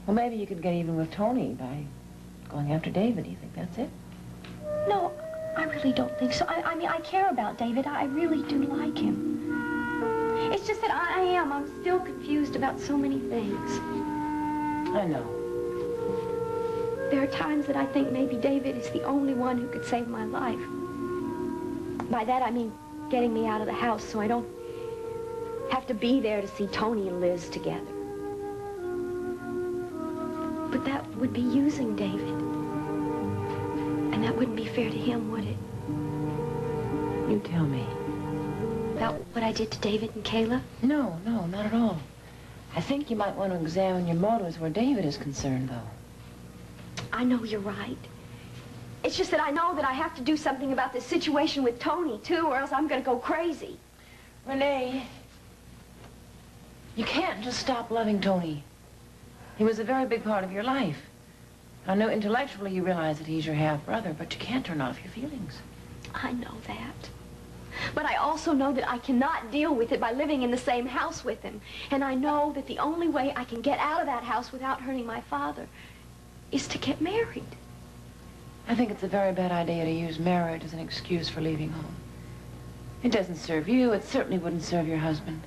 Well, maybe you could get even with Tony by going after David. Do you think that's it? No, I really don't think so. I mean, I care about David. I really do like him. It's just that I'm still confused about so many things. I know. There are times that I think maybe David is the only one who could save my life. By that, I mean getting me out of the house so I don't have to be there to see Tony and Liz together. But that would be using David. And that wouldn't be fair to him, would it? You tell me. About what I did to David and Kayla? No, not at all. I think you might want to examine your motives where David is concerned, though. I know you're right. It's just that I know that I have to do something about this situation with Tony, too, or else I'm going to go crazy. Renee, you can't just stop loving Tony. He was a very big part of your life. I know intellectually you realize that he's your half-brother, but you can't turn off your feelings. I know that. But I also know that I cannot deal with it by living in the same house with him. And I know that the only way I can get out of that house without hurting my father is to get married. I think it's a very bad idea to use marriage as an excuse for leaving home. It doesn't serve you. It certainly wouldn't serve your husband.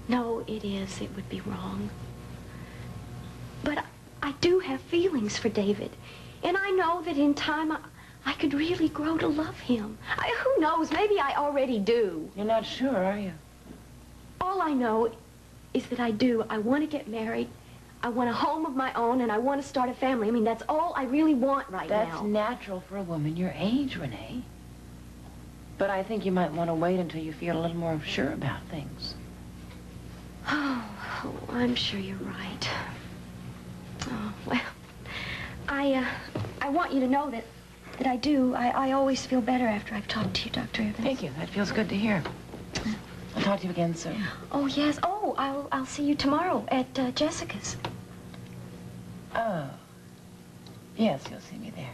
No, it is. It would be wrong. But I do have feelings for David. And I know that in time I could really grow to love him. Who knows? Maybe I already do. You're not sure, are you? All I know is that I do. I want to get married. I want a home of my own, and I want to start a family. I mean, that's all I really want right now. That's natural for a woman your age, Renee. But I think you might want to wait until you feel a little more sure about things. Oh, I'm sure you're right. Oh, well, I want you to know that I do. I always feel better after I've talked to you, Dr. Evans. Thank you. That feels good to hear. I'll talk to you again soon. Oh, yes. Oh, I'll see you tomorrow at Jessica's. Oh. Yes, you'll see me there.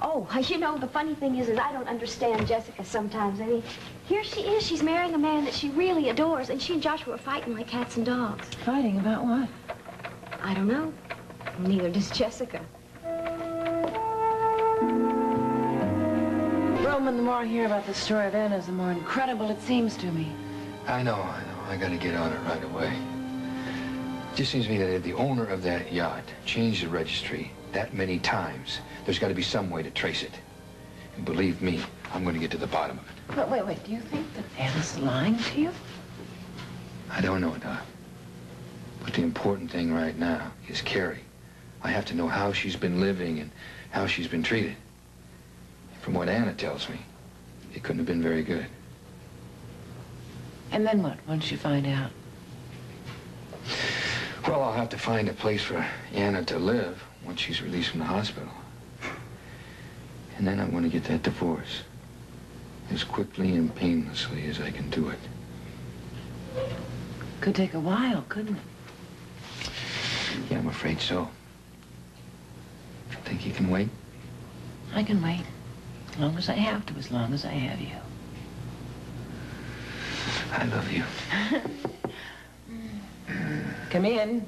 Oh, you know, the funny thing is I don't understand Jessica sometimes. I mean, here she is. She's marrying a man that she really adores, and she and Joshua are fighting like cats and dogs. Fighting about what? I don't know. Neither does Jessica. Roman, the more I hear about the story of Anna's, the more incredible it seems to me. I know. I gotta get on it right away. It just seems to me that if the owner of that yacht changed the registry that many times, there's got to be some way to trace it. And believe me, I'm going to get to the bottom of it. But wait. Do you think that Anna's lying to you? I don't know, Doc. But the important thing right now is Carrie. I have to know how she's been living and how she's been treated. From what Anna tells me, it couldn't have been very good. And then what, once you find out? Well, I'll have to find a place for Anna to live once she's released from the hospital. And then I'm going to get that divorce as quickly and painlessly as I can do it. Could take a while, couldn't it? Yeah, I'm afraid so. Think you can wait? I can wait. As long as I have to, as long as I have you. I love you. Come in.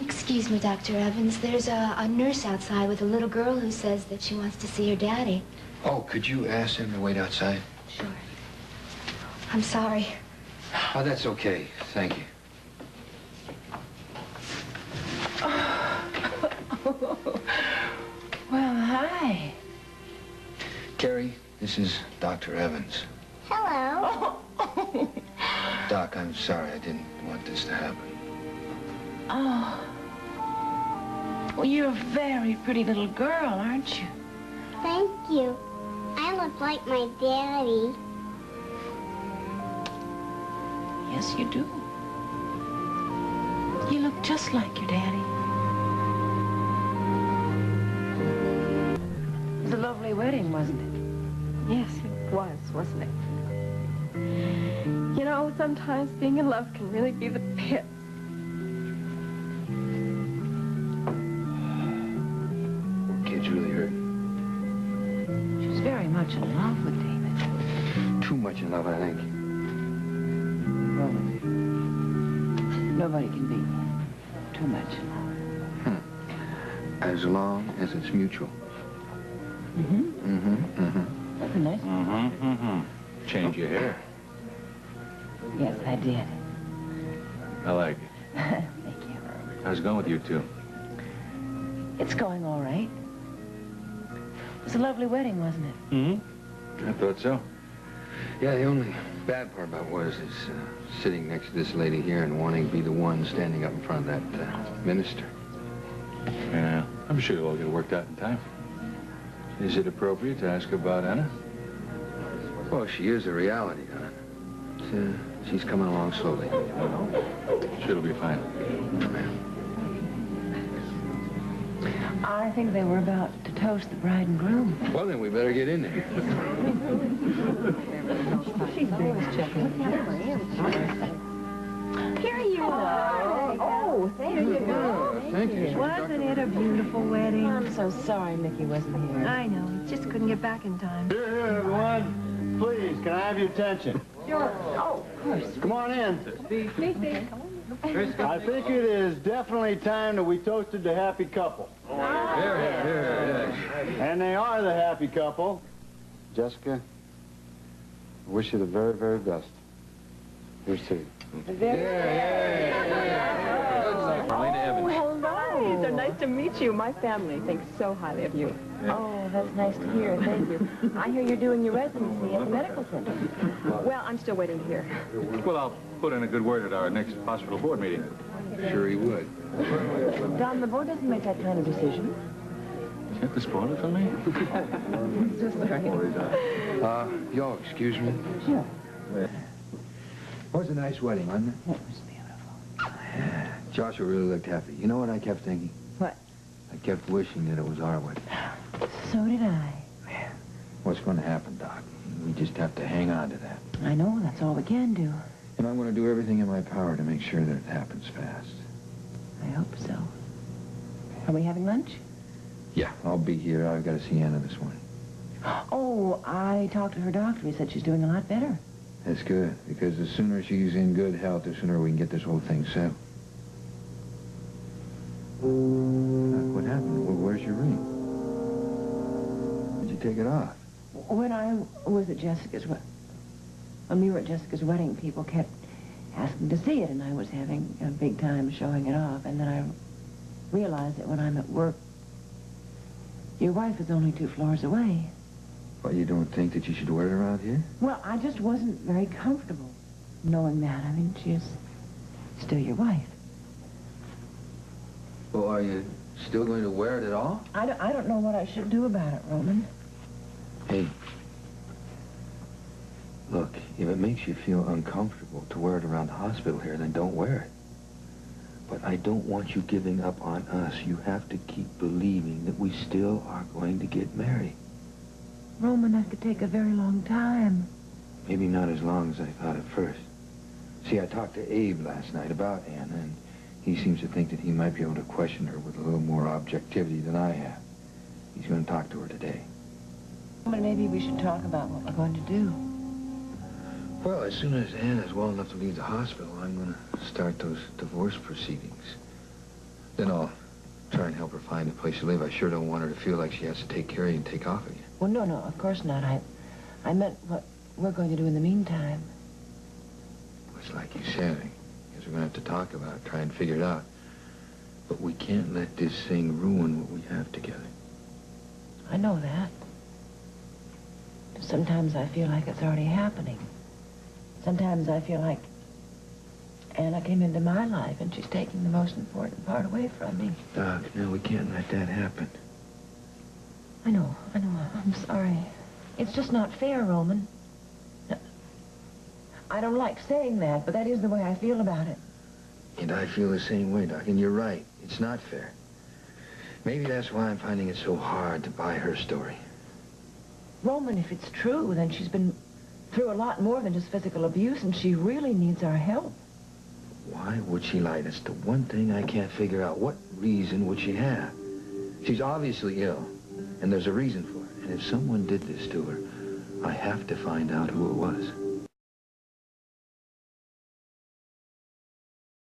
Excuse me, Dr. Evans. There's a nurse outside with a little girl who says that she wants to see her daddy. Oh, could you ask him to wait outside? Sure. I'm sorry. Oh, that's okay. Thank you. Well, hi. Carrie, this is Dr. Evans. Hello. Doc, I'm sorry. I didn't want this to happen. Oh. Well, you're a very pretty little girl, aren't you? Thank you. I look like my daddy. Yes, you do. You look just like your daddy. It was a lovely wedding, wasn't it? Yes, it was, wasn't it? You know, sometimes being in love can really be the pit. Poor kid's really hurt. She's very much in love with David. Too much in love, I think. Roman, nobody can beat me. too much. As long as it's mutual. That's nice. Change your hair. Yes, I did. I like it. Thank you. How's it going with you two? It's going all right. It was a lovely wedding, wasn't it? I thought so. Yeah, the only bad part about was is sitting next to this lady here and wanting to be the one standing up in front of that minister. Yeah, I'm sure it'll all get worked out in time. Is it appropriate to ask about Anna? Well, she is a reality, Don. She's coming along slowly. Sure, it'll be fine. I think they were about to toast the bride and groom. Well, then we better get in there. She's always checking. Here you are. Oh, there you go. Thank you. Wasn't it a beautiful wedding? I'm so sorry Mickey wasn't here. I know. He just couldn't get back in time. Here, here, everyone. Please, can I have your attention? Sure. Oh, of course. Come on in. I think it is definitely time that we toasted the happy couple. And they are the happy couple. Jessica, I wish you the very, very best. Here's to you. Marlena Evans. Hello. So nice to meet you. My family thinks so highly of you. Oh, that's nice to hear. Thank you. I hear you're doing your residency at the medical center. Well, I'm still waiting to hear. Well, I'll put in a good word at our next hospital board meeting. Sure he would. Don, the board doesn't make that kind of decision. Is that the spoiler for me? So sorry. Y'all excuse me? Sure. It was a nice wedding, wasn't it? It was beautiful. Joshua really looked happy. You know what I kept thinking? What? I kept wishing that it was our wedding. So did I. Man, what's going to happen, Doc? We just have to hang on to that. I know. That's all we can do. And I'm going to do everything in my power to make sure that it happens fast. I hope so. Are we having lunch? Yeah, I'll be here. I've got to see Anna this morning. Oh, I talked to her doctor. He said she's doing a lot better. That's good, because the sooner she's in good health, the sooner we can get this whole thing settled. What happened? Where's your ring? Did you take it off? When I was at Jessica's when we were at Jessica's wedding, people kept asking to see it, and I was having a big time showing it off. And then I realized that when I'm at work, your wife is only 2 floors away. Well, you don't think that you should wear it around here? Well, I just wasn't very comfortable knowing that. I mean, she's still your wife. Well, are you still going to wear it at all? I don't know what I should do about it, Roman. Hey, look, if it makes you feel uncomfortable to wear it around the hospital here, then don't wear it. But I don't want you giving up on us. You have to keep believing that we still are going to get married. Roman, that could take a very long time. Maybe not as long as I thought at first. See, I talked to Abe last night about Anna, and he seems to think that he might be able to question her with a little more objectivity than I have. He's going to talk to her today. But maybe we should talk about what we're going to do. Well, as soon as Anna's well enough to leave the hospital, I'm going to start those divorce proceedings. Then I'll try and help her find a place to live. I sure don't want her to feel like she has to take Carrie and take off again. Well, no, of course not. I meant what we're going to do in the meantime. It's like you said, I guess we're going to have to talk about it, try and figure it out. But we can't let this thing ruin what we have together. I know that. Sometimes I feel like it's already happening. Sometimes I feel like Anna came into my life and she's taking the most important part away from me. Doc, no, we can't let that happen. I know. I'm sorry. It's just not fair, Roman. I don't like saying that, but that is the way I feel about it. And I feel the same way, Doc, and you're right. It's not fair. Maybe that's why I'm finding it so hard to buy her story. Roman, if it's true, then she's been through a lot more than just physical abuse, and she really needs our help. Why would she lie? That's the one thing I can't figure out. What reason would she have? She's obviously ill, and there's a reason for it. And if someone did this to her, I have to find out who it was.